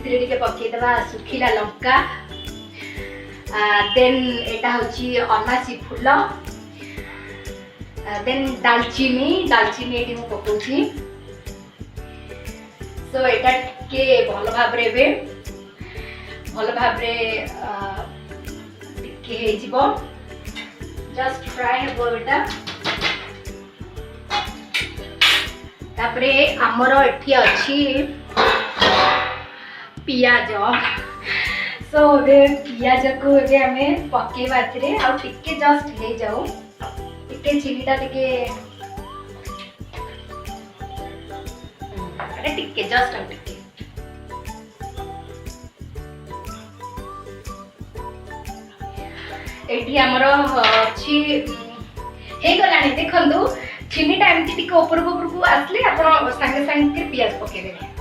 एथिरे पकेदेवा सुखिला लंका देन एटा होची अनासी फूल देन दालचीनी एटी मु पकोची सो एटा के भल भाबरे बे भल भाबरे टिके हे जिवो जस्ट फ्राई हेबो बेटा तापरे हमर एठी अछि पियाज सो दे पियाज को जे हमें पकेबा एथिरे आ टिके जस्ट हे जाऊ टिके चिलीटा टिके अरे टिके जस्ट टिके एठी हमर अछि हे गलानी देखंतु चिनीटा एमती टिके ऊपर को आसले आपण संगे संगे पियाज पके देबे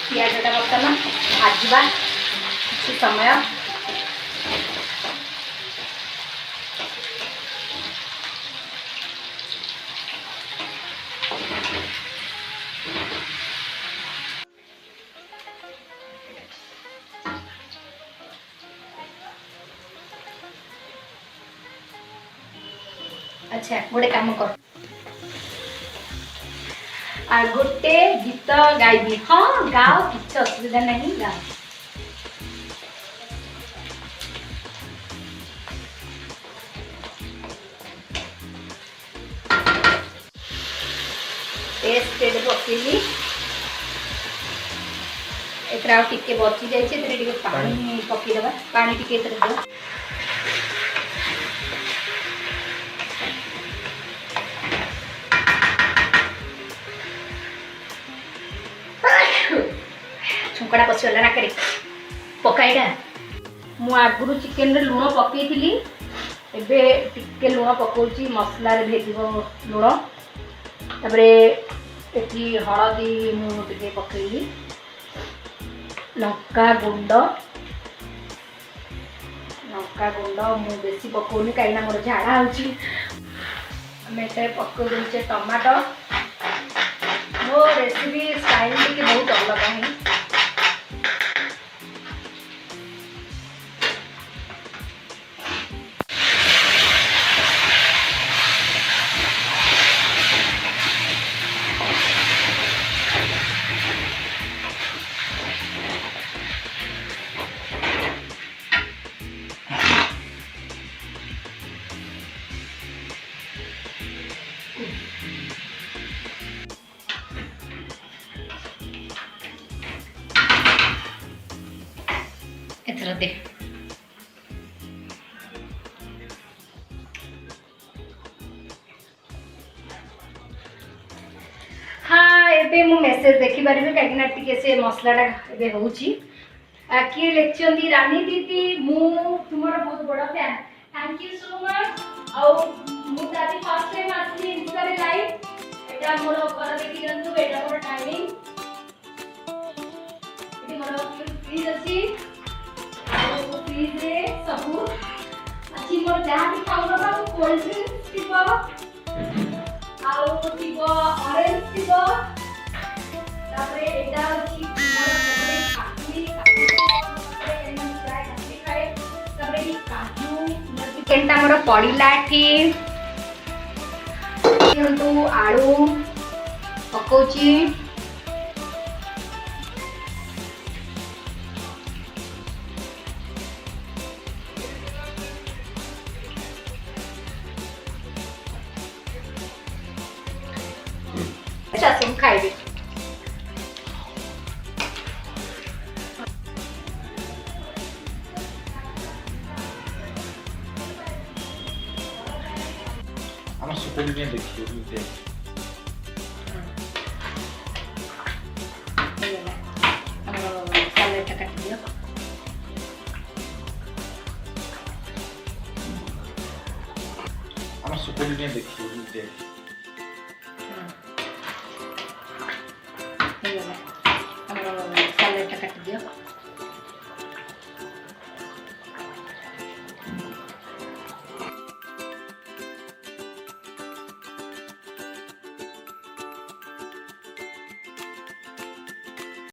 पियाजटा बर्तमान भाजवा किसी समय अच्छा गोटे काम कर आ गोटे गीत गाइबी हाँ गाओ किछ असुविधा नहीं गाओ पेस्ट पकेली एतरा टिके बची जाय छै एतरे टिके पानी पके देबा पानी टिके एतरे दो छुंकड़ा पसला ना करे पकाइडा मु आगुरु चिकन रे लूण पकेइथिली एबे टिके लूण पकोची मसला रे भेजिबो लूण तबरे एठी हळदी मु टिके पकेइली लंका गुंड मु बेसी पकोनी काइना मोर झाड़ा होची हमें ते पको देचे टमाटो मो रेसिपी स्टाइल के बहुत अलग है एथरा दे हाँ एबे मु मेसेज देखि पारिबे काकिना टिके से मसलाटा एबे होउची किए लेक्चंदी रानी दीदी मु तुमर बहुत बड़ा fan thank you so much आउ मु दादी फर्स्ट टाइम आसी इंस्टा रे लाइव एटा मोर कर देखि गंतु एटा मोर टाइमिंग एटी मोर प्लीज अछि प्लीज रे सबु अछि मोर जहा भी खाउनो बा कोल्ड ड्रिंक्स थिबो आउ थिबो ऑरेंज थिबो तापरे एटा अछि मोर काकुली खाए तापरे ई काजू चिकनटा मोर पडिला एठी किंतु आलू पकोची अच्छा तुम खाइबे আমার সুপল নিয়ে দেখি বুঝতে সালাডটা কাটি দিও আমার সুপল নিয়ে দেখি বুঝতে সালাডটা কাটি দিও